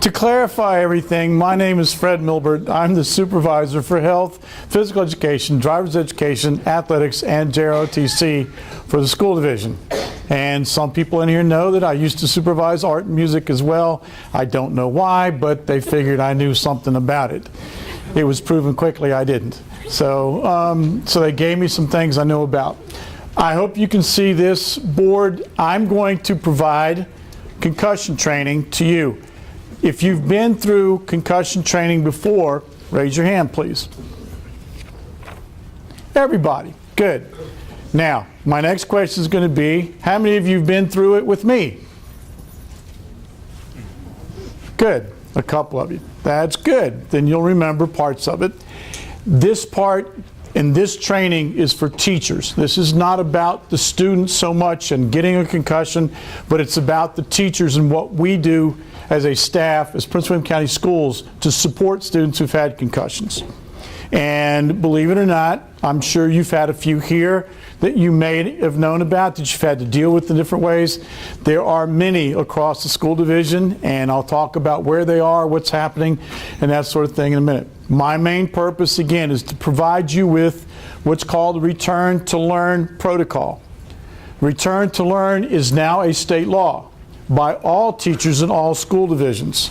To clarify everything, my name is Fred Milbert. I'm the supervisor for health, physical education, driver's education, athletics, and JROTC for the school division. And some people in here know that I used to supervise art and music as well. I don't know why, but they figured I knew something about it. It was proven quickly I didn't. So they gave me some things I know about. I hope you can see this board. I'm going to provide concussion training to you. If you've been through concussion training before, raise your hand, please. Everybody. Good. Now, my next question is going to be, how many of you have been through it with me? Good. A couple of you. That's good. Then you'll remember parts of it. This part and this training is for teachers. This is not about the students so much and getting a concussion, but it's about the teachers and what we do as a staff, as Prince William County Schools, to support students who've had concussions. And believe it or not, I'm sure you've had a few here that you may have known about, that you've had to deal with in different ways. There are many across the school division, and I'll talk about where they are, what's happening, and that sort of thing in a minute. My main purpose, again, is to provide you with what's called a Return to Learn protocol. Return to Learn is now a state law by all teachers in all school divisions.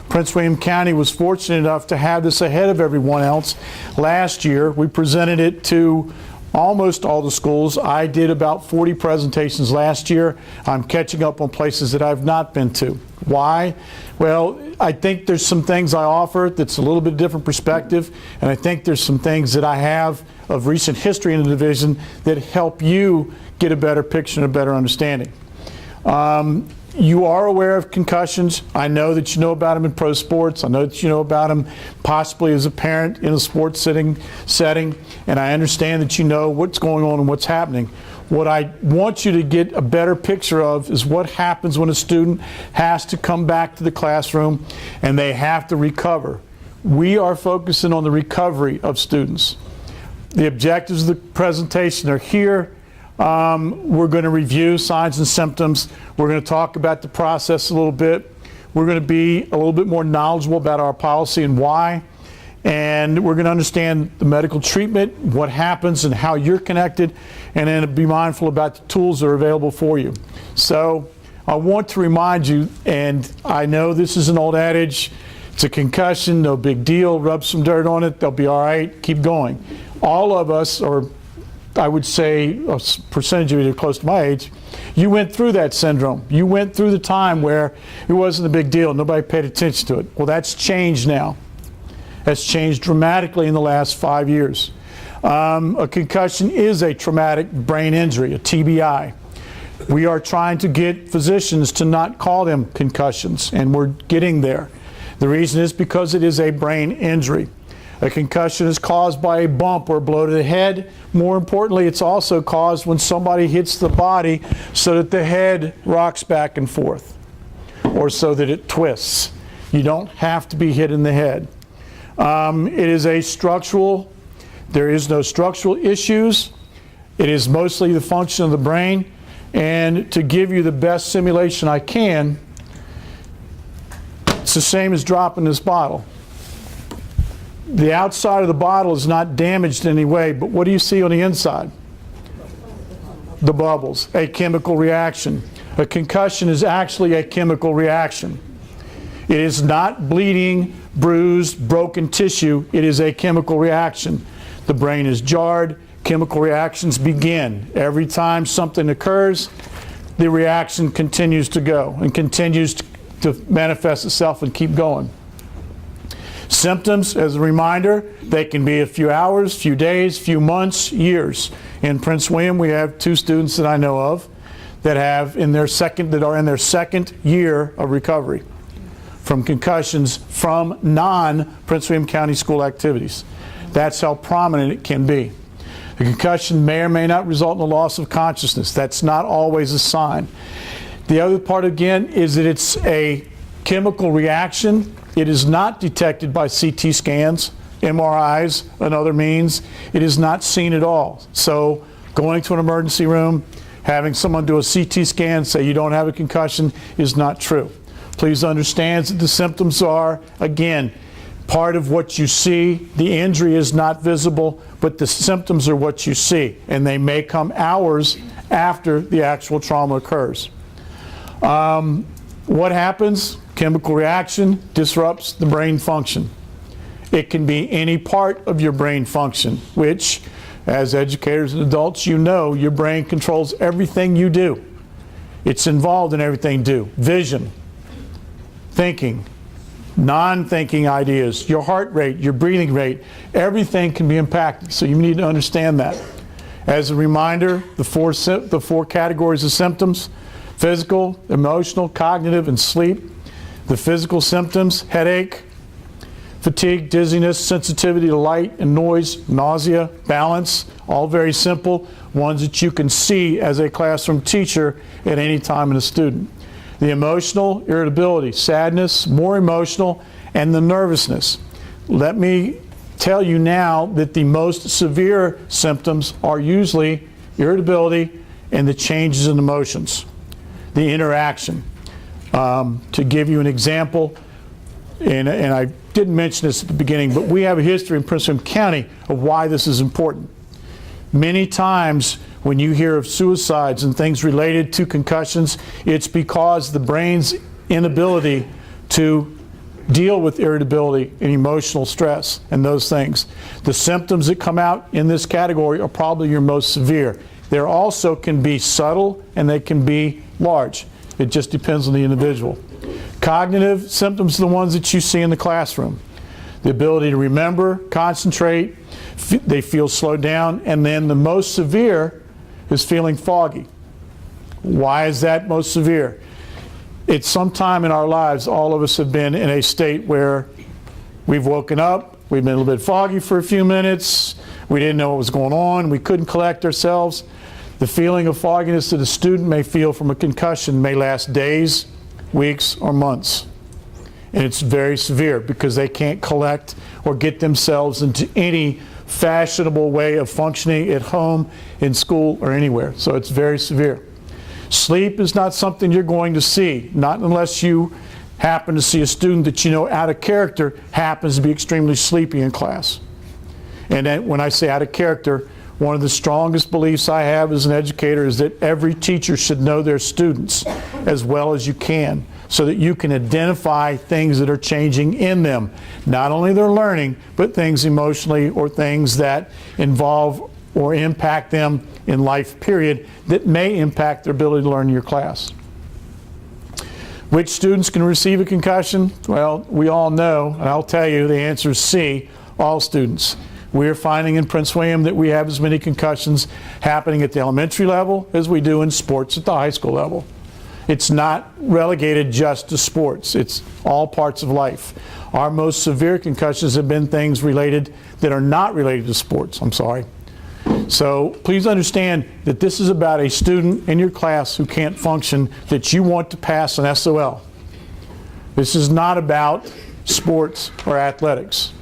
Prince William County was fortunate enough to have this ahead of everyone else. Last year, we presented it to almost all the schools. I did about 40 presentations last year. I'm catching up on places that I've not been to. Why? Well, I think there's some things I offer that's a little bit different perspective, and I think there's some things that I have of recent history in the division that help you get a better picture and a better understanding. You are aware of concussions. I know that you know about them in pro sports. I know that you know about them possibly as a parent in a sports setting, and I understand that you know what's going on and what's happening. What I want you to get a better picture of is what happens when a student has to come back to the classroom and they have to recover. We are focusing on the recovery of students. The objectives of the presentation are here. We're going to review signs and symptoms. We're going to talk about the process a little bit. We're going to be a little bit more knowledgeable about our policy and why. And we're going to understand the medical treatment, what happens and how you're connected, and then be mindful about the tools that are available for you. So I want to remind you, and I know this is an old adage, it's a concussion, no big deal, rub some dirt on it, they'll be all right, keep going. All of us, or I would say a percentage of you close to my age, you went through that syndrome. You went through the time where it wasn't a big deal. Nobody paid attention to it. Well, that's changed now. That's changed dramatically in the last 5 years. A concussion is a traumatic brain injury, a TBI. We are trying to get physicians to not call them concussions, and we're getting there. The reason is because it is a brain injury. A concussion is caused by a bump or a blow to the head. More importantly, it's also caused when somebody hits the body so that the head rocks back and forth, or so that it twists. You don't have to be hit in the head. It is a structural, there is no structural issues. It is mostly the function of the brain. And to give you the best simulation I can, it's the same as dropping this bottle. The outside of the bottle is not damaged in any way, but what do you see on the inside? The bubbles, a chemical reaction. A concussion is actually a chemical reaction. It is not bleeding, bruised, broken tissue. It is a chemical reaction. The brain is jarred. Chemical reactions begin. Every time something occurs, the reaction continues to go and continues to manifest itself and keep going. Symptoms, as a reminder, they can be a few hours, few days, few months, years. In Prince William, we have 2 students that I know of that are in their second year of recovery from concussions from non-Prince William County school activities. That's how prominent it can be. A concussion may or may not result in a loss of consciousness. That's not always a sign. The other part, again, is that it's a chemical reaction. It is not detected by CT scans, MRIs, and other means. It is not seen at all. So going to an emergency room, having someone do a CT scan, say you don't have a concussion, is not true. Please understand that the symptoms are, again, part of what you see. The injury is not visible, but the symptoms are what you see, and they may come hours after the actual trauma occurs. What happens? Chemical reaction disrupts the brain function. It can be any part of your brain function, which, as educators and adults, you know your brain controls everything you do. It's involved in everything you do. Vision, thinking, non-thinking ideas, your heart rate, your breathing rate, everything can be impacted. So you need to understand that. As a reminder, the four categories of symptoms: physical, emotional, cognitive, and sleep. The physical symptoms: headache, fatigue, dizziness, sensitivity to light and noise, nausea, balance, all very simple, ones that you can see as a classroom teacher at any time in a student. The emotional: irritability, sadness, more emotional, and the nervousness. Let me tell you now that the most severe symptoms are usually irritability and the changes in emotions, the interaction. To give you an example, and I didn't mention this at the beginning, but we have a history in Prince William County of why this is important. Many times when you hear of suicides and things related to concussions, it's because the brain's inability to deal with irritability and emotional stress and those things. The symptoms that come out in this category are probably your most severe. There also can be subtle and they can be large. It just depends on the individual. Cognitive symptoms are the ones that you see in the classroom. The ability to remember, concentrate, they feel slowed down, and then the most severe is feeling foggy. Why is that most severe? It's sometime in our lives, all of us have been in a state where we've woken up, we've been a little bit foggy for a few minutes, we didn't know what was going on, we couldn't collect ourselves. The feeling of fogginess that a student may feel from a concussion may last days, weeks, or months. And it's very severe because they can't collect or get themselves into any fashionable way of functioning at home, in school, or anywhere. So it's very severe. Sleep is not something you're going to see, not unless you happen to see a student that you know out of character happens to be extremely sleepy in class. And then when I say out of character, one of the strongest beliefs I have as an educator is that every teacher should know their students as well as you can, so that you can identify things that are changing in them. Not only their learning, but things emotionally or things that involve or impact them in life, period, that may impact their ability to learn in your class. Which students can receive a concussion? Well, we all know, and I'll tell you the answer is C, all students. We're finding in Prince William that we have as many concussions happening at the elementary level as we do in sports at the high school level. It's not relegated just to sports. It's all parts of life. Our most severe concussions have been things related that are not related to sports. I'm sorry. So please understand that this is about a student in your class who can't function that you want to pass an SOL. This is not about sports or athletics.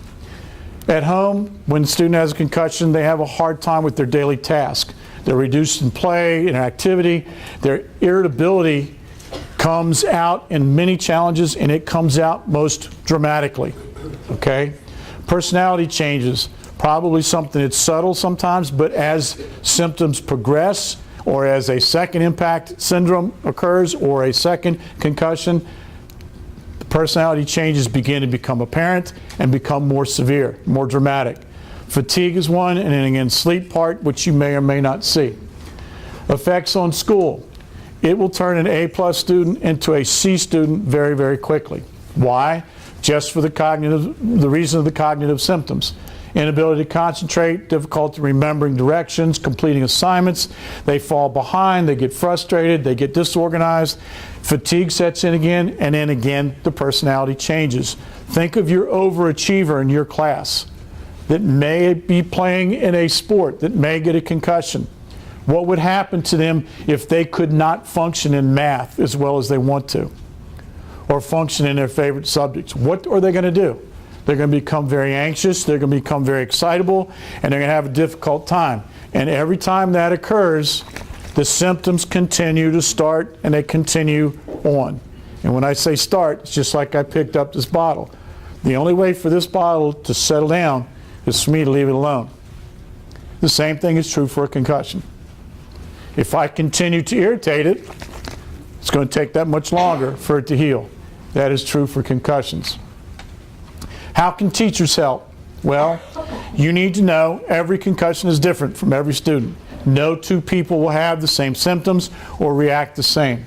At home, when the student has a concussion, they have a hard time with their daily task. They're reduced in play and activity. Their irritability comes out in many challenges, and it comes out most dramatically. Okay? Personality changes. Probably something that's subtle sometimes, but as symptoms progress, or as a second impact syndrome occurs, or a second concussion, the personality changes begin to become apparent and become more severe, more dramatic. Fatigue is one, and then again, sleep part, which you may or may not see. Effects on school. It will turn an A+ student into a C student very, very quickly. Why? Just for the reason of the cognitive symptoms. Inability to concentrate, difficulty remembering directions, completing assignments. They fall behind, they get frustrated, they get disorganized. Fatigue sets in again, and then again, the personality changes. Think of your overachiever in your class that may be playing in a sport, that may get a concussion. What would happen to them if they could not function in math as well as they want to, or function in their favorite subjects? What are they going to do? They're going to become very anxious, they're going to become very excitable, and they're going to have a difficult time. And every time that occurs, the symptoms continue to start and they continue on. And when I say start, it's just like I picked up this bottle. The only way for this bottle to settle down is for me to leave it alone. The same thing is true for a concussion. If I continue to irritate it, it's going to take that much longer for it to heal. That is true for concussions. How can teachers help? Well, you need to know every concussion is different from every student. No two people will have the same symptoms or react the same.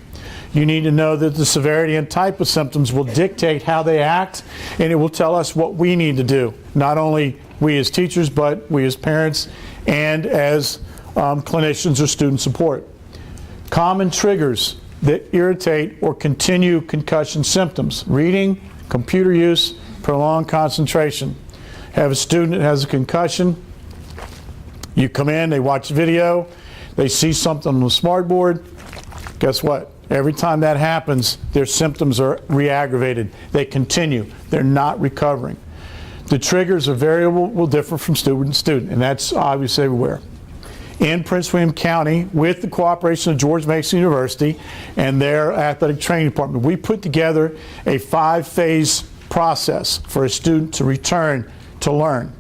You need to know that the severity and type of symptoms will dictate how they act, and it will tell us what we need to do. Not only we as teachers, but we as parents and as clinicians or student support. Common triggers that irritate or continue concussion symptoms: reading, computer use, prolonged concentration. Have a student that has a concussion, you come in, they watch a video, they see something on the smartboard. Guess what? Every time that happens, their symptoms are re-aggravated. They continue. They're not recovering. The triggers are variable, will differ from student to student, and that's obvious everywhere. In Prince William County, with the cooperation of George Mason University and their athletic training department, we put together a 5-phase process for a student to return to learn.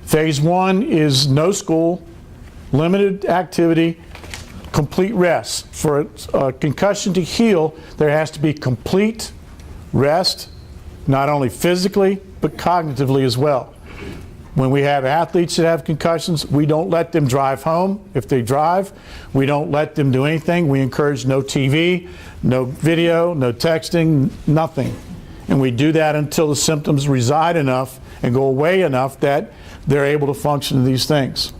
Phase 1 is no school, limited activity, complete rest. For a concussion to heal, there has to be complete rest, not only physically, but cognitively as well. When we have athletes that have concussions, we don't let them drive home. If they drive, we don't let them do anything. We encourage no TV, no video, no texting, nothing. And we do that until the symptoms reside enough and go away enough that they're able to function in these things.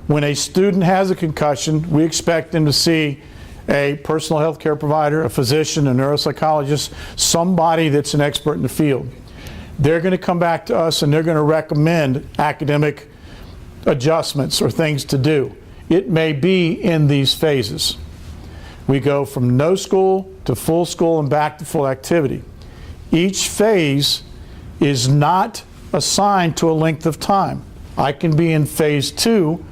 When a student has a concussion, we expect them to see a personal health care provider, a physician, a neuropsychologist, somebody that's an expert in the field. They're going to come back to us and they're going to recommend academic adjustments or things to do. It may be in these phases. We go from no school to full school and back to full activity. Each phase is not assigned to a length of time. I can be in phase 2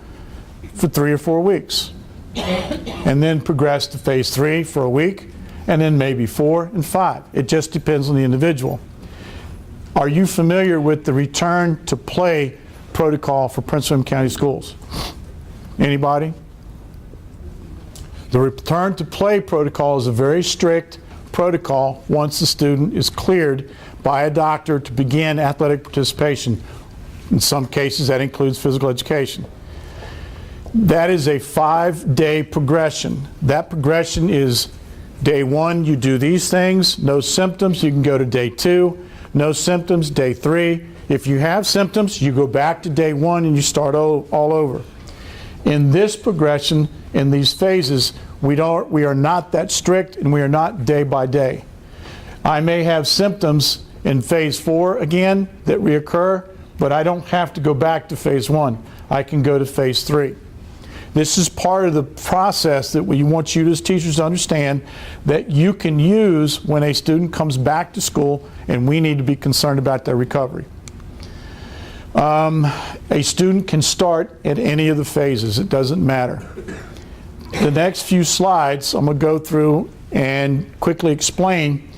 for 3 or 4 weeks, and then progress to phase 3 for a week, and then maybe 4 and 5. It just depends on the individual. Are you familiar with the return to play protocol for Prince William County Schools? Anybody? The return to play protocol is a very strict protocol once the student is cleared by a doctor to begin athletic participation. In some cases, that includes physical education. That is a 5-day progression. That progression is day 1, you do these things, no symptoms, you can go to day 2, no symptoms, day 3. If you have symptoms, you go back to day 1 and you start all over. In this progression, in these phases, we are not that strict and we are not day by day. I may have symptoms in phase 4 again that reoccur, but I don't have to go back to phase 1. I can go to phase 3. This is part of the process that we want you as teachers to understand that you can use when a student comes back to school, and we need to be concerned about their recovery. A student can start at any of the phases. It doesn't matter. The next few slides, I'm going to go through and quickly explain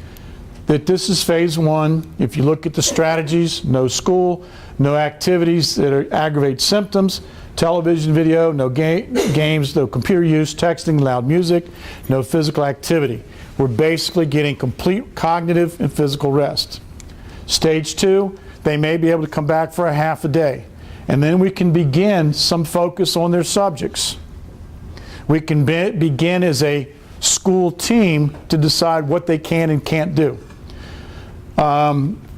that this is phase 1. If you look at the strategies, no school, no activities that aggravate symptoms, television, video, no games, no computer use, texting, loud music, no physical activity. We're basically getting complete cognitive and physical rest. Stage 2, they may be able to come back for a half a day. And then we can begin some focus on their subjects. We can begin as a school team to decide what they can and can't do.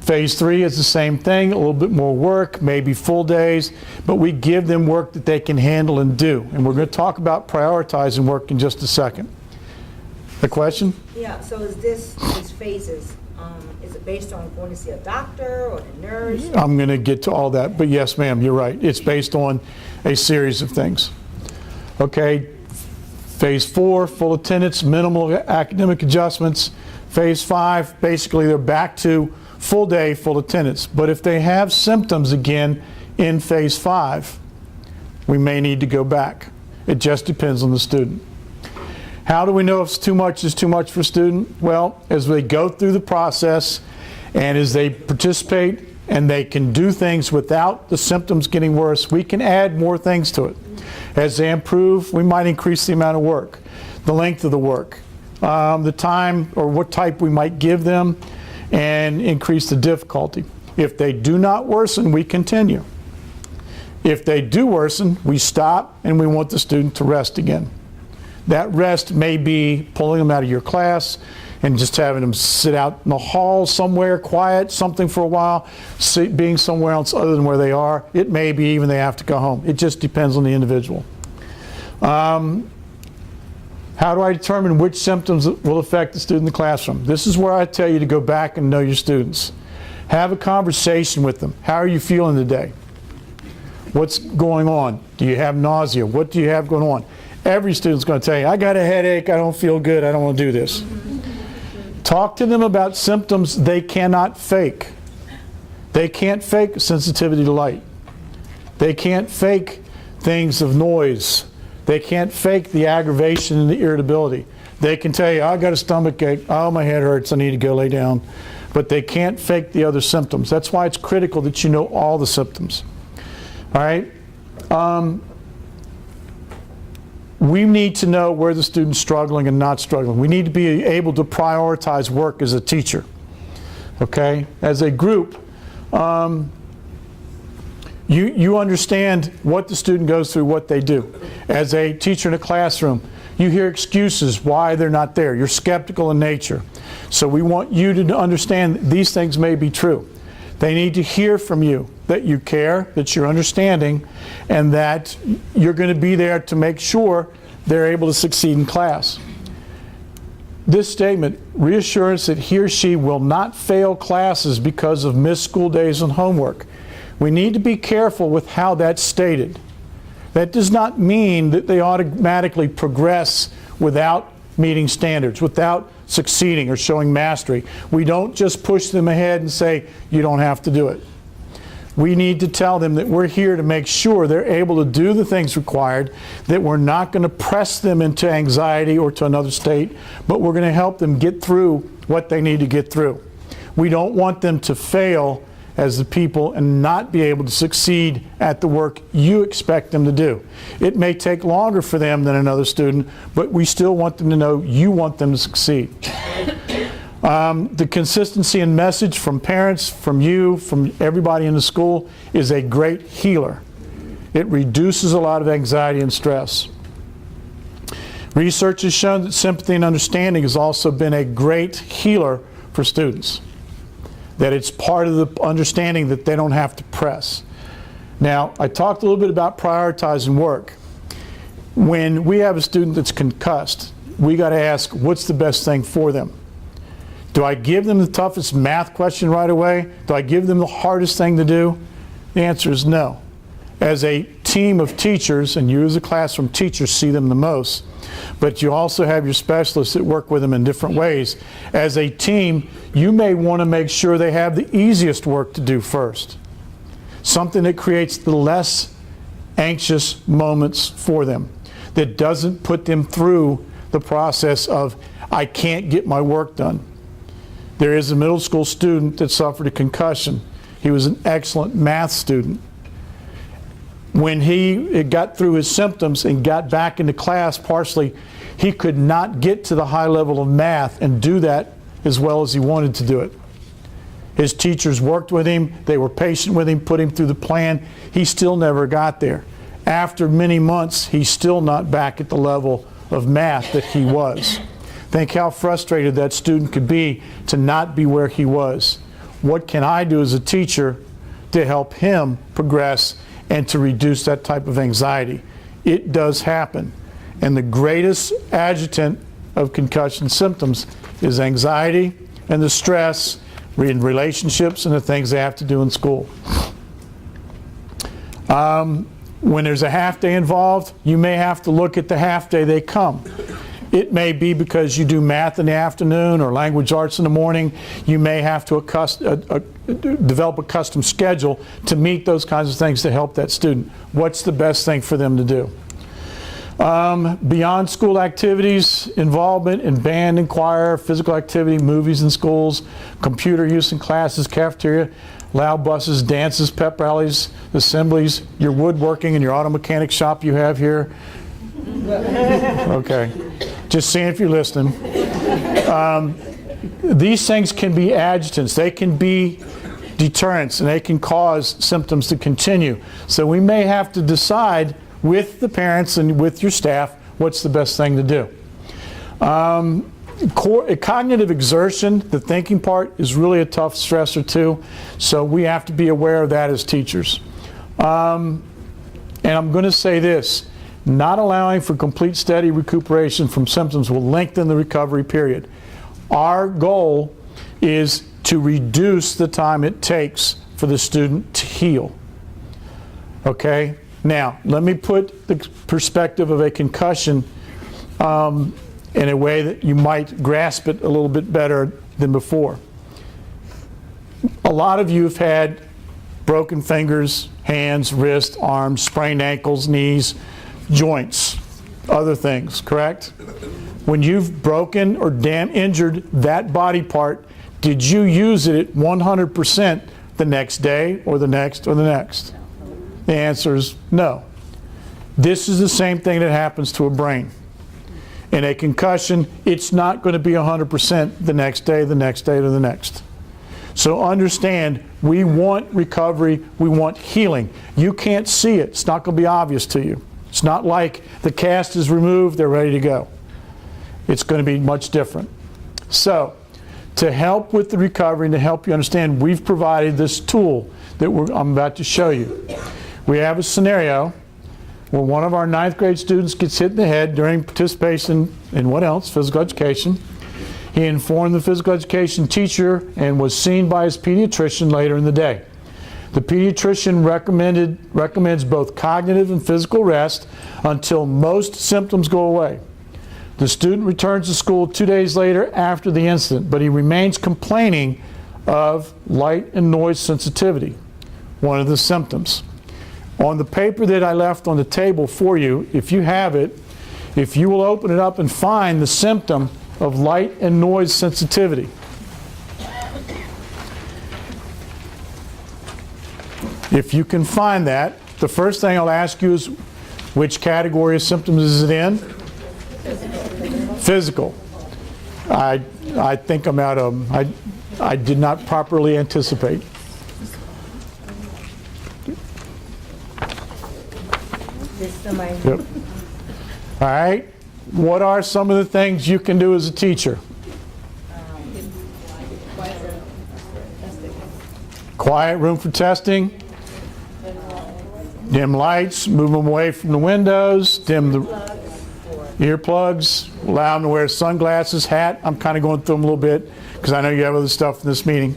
Phase 3 is the same thing, a little bit more work, maybe full days, but we give them work that they can handle and do. And we're going to talk about prioritizing work in just a second. A question? Yeah, so is these phases, is it based on going to see a doctor or a nurse? I'm going to get to all that, but yes, ma'am, you're right. It's based on a series of things. Okay, phase 4, full attendance, minimal academic adjustments. Phase 5, basically they're back to full day, full attendance. But if they have symptoms again in phase 5, we may need to go back. It just depends on the student. How do we know if too much is too much for a student? Well, as they go through the process and as they participate and they can do things without the symptoms getting worse, we can add more things to it. As they improve, we might increase the amount of work, the length of the work, the time or what type we might give them, and increase the difficulty. If they do not worsen, we continue. If they do worsen, we stop and we want the student to rest again. That rest may be pulling them out of your class and just having them sit out in the hall somewhere quiet, something for a while, being somewhere else other than where they are. It may be even they have to go home. It just depends on the individual. How do I determine which symptoms will affect the student in the classroom? This is where I tell you to go back and know your students. Have a conversation with them. How are you feeling today? What's going on? Do you have nausea? What do you have going on? Every student's going to tell you, I got a headache, I don't feel good, I don't want to do this. Talk to them about symptoms they cannot fake. They can't fake sensitivity to light. They can't fake things of noise. They can't fake the aggravation and the irritability. They can tell you, I got a stomach ache, oh, my head hurts, I need to go lay down. But they can't fake the other symptoms. That's why it's critical that you know all the symptoms. All right? We need to know where the student's struggling and not struggling. We need to be able to prioritize work as a teacher. Okay? As a group, you understand what the student goes through, what they do. As a teacher in a classroom, you hear excuses why they're not there. You're skeptical in nature. So we want you to understand that these things may be true. They need to hear from you that you care, that you're understanding, and that you're going to be there to make sure they're able to succeed in class. This statement, reassurance that he or she will not fail classes because of missed school days and homework. We need to be careful with how that's stated. That does not mean that they automatically progress without meeting standards, without succeeding or showing mastery. We don't just push them ahead and say, you don't have to do it. We need to tell them that we're here to make sure they're able to do the things required, that we're not going to press them into anxiety or to another state, but we're going to help them get through what they need to get through. We don't want them to fail as the people and not be able to succeed at the work you expect them to do. It may take longer for them than another student, but we still want them to know you want them to succeed. The consistency in message from parents, from you, from everybody in the school is a great healer. It reduces a lot of anxiety and stress. Research has shown that sympathy and understanding has also been a great healer for students. That it's part of the understanding that they don't have to press. Now, I talked a little bit about prioritizing work. When we have a student that's concussed, we got to ask, what's the best thing for them? Do I give them the toughest math question right away? Do I give them the hardest thing to do? The answer is no. As a team of teachers, and you as a classroom teacher see them the most, but you also have your specialists that work with them in different ways. As a team, you may want to make sure they have the easiest work to do first. Something that creates the less anxious moments for them, that doesn't put them through the process of, I can't get my work done. There is a middle school student that suffered a concussion. He was an excellent math student. When he got through his symptoms and got back into class partially, he could not get to the high level of math and do that as well as he wanted to do it. His teachers worked with him, they were patient with him, put him through the plan. He still never got there. After many months, he's still not back at the level of math that he was. Think how frustrated that student could be to not be where he was. What can I do as a teacher to help him progress and to reduce that type of anxiety? It does happen. And the greatest adjutant of concussion symptoms is anxiety and the stress in relationships and the things they have to do in school. When there's a half day involved, you may have to look at the half day they come. It may be because you do math in the afternoon or language arts in the morning. You may have to develop a custom schedule to meet those kinds of things to help that student. What's the best thing for them to do? Beyond school activities, involvement in band and choir, physical activity, movies in schools, computer use in classes, cafeteria, loud buses, dances, pep rallies, assemblies, your woodworking and your auto mechanic shop you have here. Okay, just seeing if you're listening. These things can be adjutants. They can be deterrents, and they can cause symptoms to continue. So we may have to decide with the parents and with your staff what's the best thing to do. Cognitive exertion, the thinking part, is really a tough stressor too, so we have to be aware of that as teachers. And I'm going to say this, not allowing for complete steady recuperation from symptoms will lengthen the recovery period. Our goal is to reduce the time it takes for the student to heal. Okay? Now, let me put the perspective of a concussion in a way that you might grasp it a little bit better than before. A lot of you have had broken fingers, hands, wrists, arms, sprained ankles, knees, joints, other things, correct? When you've broken or injured that body part, did you use it at 100% the next day or the next or the next? The answer is no. This is the same thing that happens to a brain. In a concussion, it's not going to be 100% the next day, the next day, or the next. So understand, we want recovery, we want healing. You can't see it. It's not going to be obvious to you. It's not like the cast is removed, they're ready to go. It's going to be much different. So, to help with the recovery and to help you understand, we've provided this tool that I'm about to show you. We have a scenario where one of our 9th grade students gets hit in the head during participation in what else? Physical education. He informed the physical education teacher and was seen by his pediatrician later in the day. The pediatrician recommends both cognitive and physical rest until most symptoms go away. The student returns to school 2 days later after the incident, but he remains complaining of light and noise sensitivity, one of the symptoms. On the paper that I left on the table for you, if you have it, if you will open it up and find the symptom of light and noise sensitivity. If you can find that, the first thing I'll ask you is, which category of symptoms is it in? Physical. I think I'm out of them. I did not properly anticipate. Yep. All right. What are some of the things you can do as a teacher? Quiet room for testing. Dim lights, move them away from the windows, dim the earplugs, allow them to wear sunglasses, hat. I'm kind of going through them a little bit because I know you have other stuff in this meeting.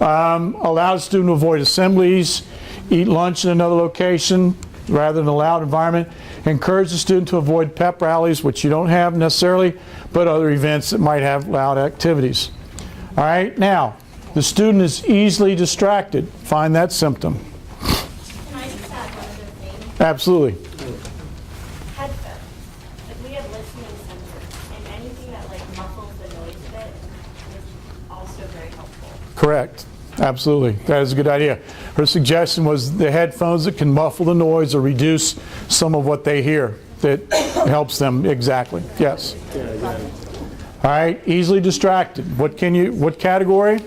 Allow the student to avoid assemblies, eat lunch in another location rather than a loud environment. Encourage the student to avoid pep rallies, which you don't have necessarily, but other events that might have loud activities. All right, now, the student is easily distracted. Find that symptom. Can I just add one other thing? Absolutely. Headphones. Like we have listening sensors, and anything that like muffles the noise of it is also very helpful. Correct. Absolutely. That is a good idea. Her suggestion was the headphones that can muffle the noise or reduce some of what they hear. That helps them. Exactly. Yes. All right. Easily distracted. What category?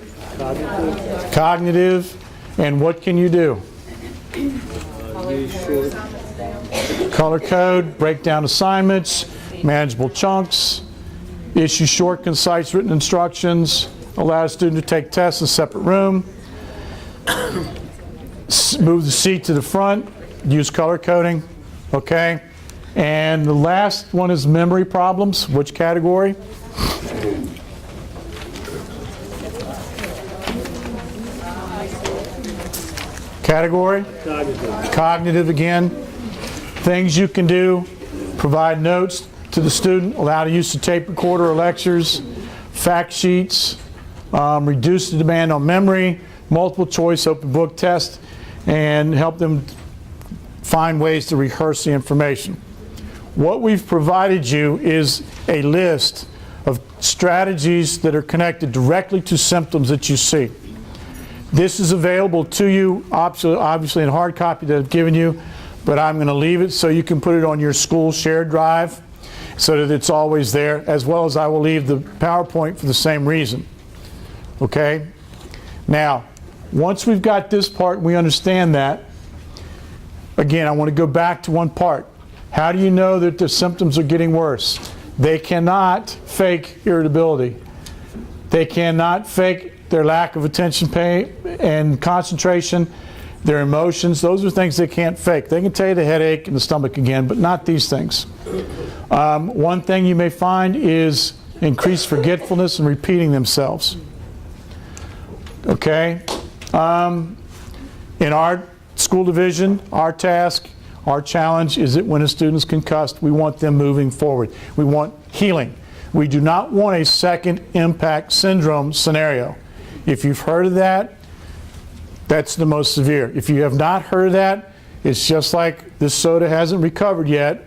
Cognitive. And what can you do? Color code, break down assignments, manageable chunks, issue short, concise written instructions, allow a student to take tests in a separate room, move the seat to the front, use color coding, okay? And the last one is memory problems. Which category? Category? Cognitive again. Things you can do, provide notes to the student, allow the use of tape recorder or lectures, fact sheets, reduce the demand on memory, multiple choice open book test, and help them find ways to rehearse the information. what we've provided you is a list of strategies that are connected directly to symptoms that you see. This is available to you, obviously in hard copy that I've given you, but I'm going to leave it so you can put it on your school shared drive so that it's always there, as well as I will leave the PowerPoint for the same reason. Okay? Now, once we've got this part and we understand that, again, I want to go back to one part. How do you know that the symptoms are getting worse? They cannot fake irritability. They cannot fake their lack of attention pay and concentration, their emotions. Those are things they can't fake. They can tell you the headache and the stomach again, but not these things. One thing you may find is increased forgetfulness and repeating themselves. Okay? In our school division, our task, our challenge is that when a student's concussed, we want them moving forward. We want healing. We do not want a second impact syndrome scenario. If you've heard of that, that's the most severe. If you have not heard of that, it's just like this soda hasn't recovered yet,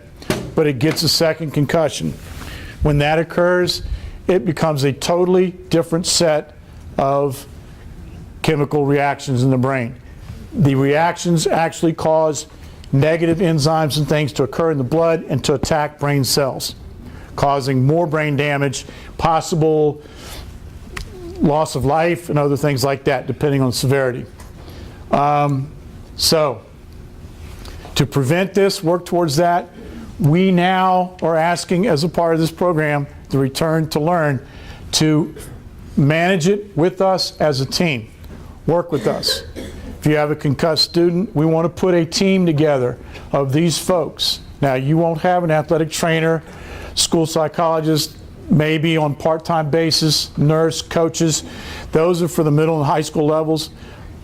but it gets a second concussion. When that occurs, it becomes a totally different set of chemical reactions in the brain. The reactions actually cause negative enzymes and things to occur in the blood and to attack brain cells, causing more brain damage, possible loss of life, and other things like that, depending on severity. So, to prevent this, work towards that, we now are asking, as a part of this program, the Return to Learn, to manage it with us as a team. Work with us. If you have a concussed student, we want to put a team together of these folks. Now, you won't have an athletic trainer, school psychologist, maybe on part-time basis, nurse, coaches. Those are for the middle and high school levels.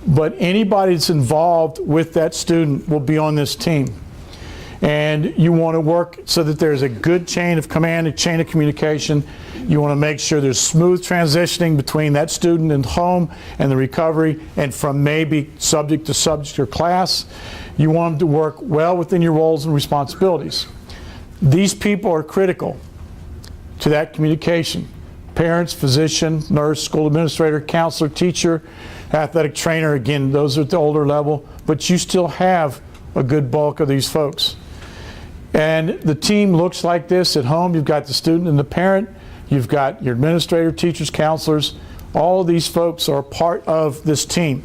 But anybody that's involved with that student will be on this team. And you want to work so that there's a good chain of command, a chain of communication. You want to make sure there's smooth transitioning between that student and home and the recovery, and from maybe subject to subject or class. You want them to work well within your roles and responsibilities. These people are critical to that communication. Parents, physician, nurse, school administrator, counselor, teacher, athletic trainer, again, those are at the older level, but you still have a good bulk of these folks. And the team looks like this at home. You've got the student and the parent. You've got your administrator, teachers, counselors. All of these folks are part of this team.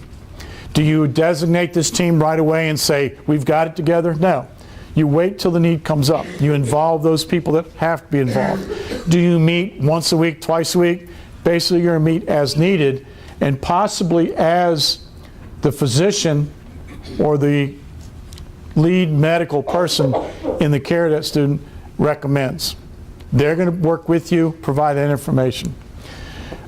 Do you designate this team right away and say, we've got it together? No. You wait till the need comes up. You involve those people that have to be involved. Do you meet once a week, twice a week? Basically, you're going to meet as needed, and possibly as the physician or the lead medical person in the care of that student recommends. They're going to work with you, provide that information.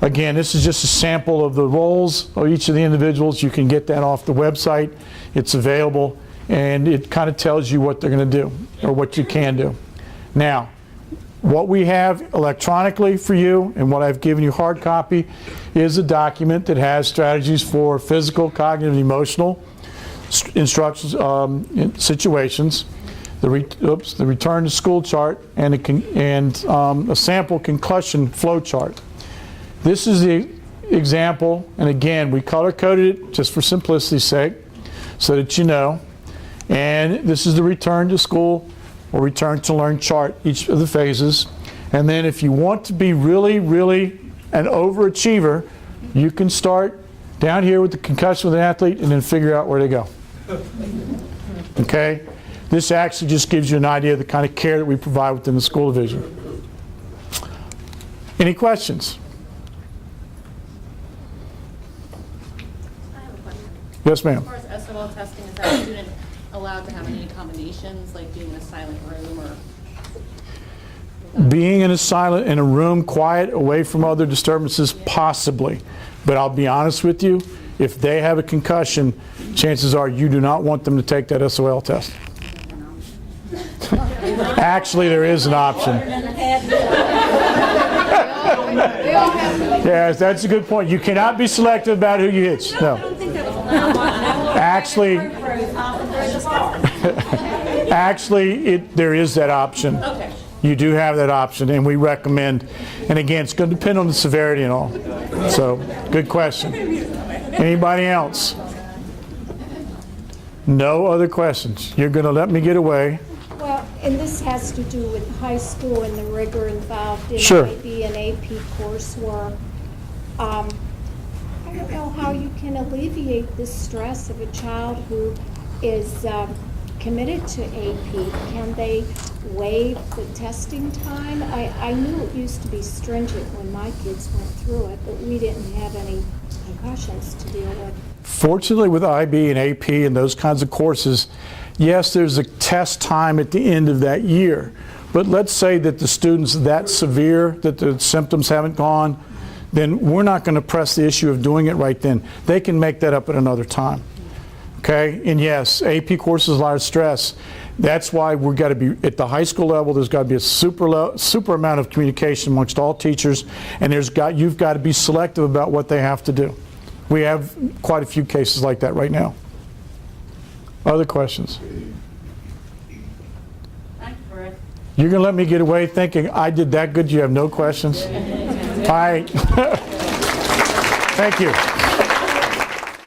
Again, this is just a sample of the roles of each of the individuals. You can get that off the website. It's available, and it kind of tells you what they're going to do, or what you can do. Now, what we have electronically for you, and what I've given you hard copy, is a document that has strategies for physical, cognitive, and emotional instructions, situations, the return to school chart, and a sample concussion flow chart. This is the example, and again, we color-coded it just for simplicity's sake, so that you know. And this is the return to school or return to learn chart, each of the phases. And then if you want to be really, really an overachiever, you can start down here with the concussion with an athlete and then figure out where to go. Okay? This actually just gives you an idea of the kind of care that we provide within the school division. Any questions? I have a question. Yes, ma'am. As far as SOL testing, is that student allowed to have any accommodations, like being in a silent room or? Being in a room, quiet, away from other disturbances, possibly. But I'll be honest with you, if they have a concussion, chances are you do not want them to take that SOL test. Actually, there is an option. Yes, that's a good point. You cannot be selective about who you hit. No. Actually, Actually, there is that option. Okay. You do have that option, and we recommend, and again, it's going to depend on the severity and all. So, good question. Anybody else? No other questions? You're going to let me get away? Well, and this has to do with high school and the rigor involved in Sure. IB and AP coursework. I don't know how you can alleviate the stress of a child who is committed to AP. Can they waive the testing time? I knew it used to be stringent when my kids went through it, but we didn't have any concussions to deal with. Fortunately, with IB and AP and those kinds of courses, yes, there's a test time at the end of that year. But let's say that the student's that severe, that the symptoms haven't gone, then we're not going to press the issue of doing it right then. They can make that up at another time. Okay? And yes, AP courses a lot of stress. That's why we've got to be, at the high school level, there's got to be a super amount of communication amongst all teachers, and you've got to be selective about what they have to do. We have quite a few cases like that right now. Other questions? Thank you, Rick. You're going to let me get away thinking I did that good? You have no questions? All right. Thank you.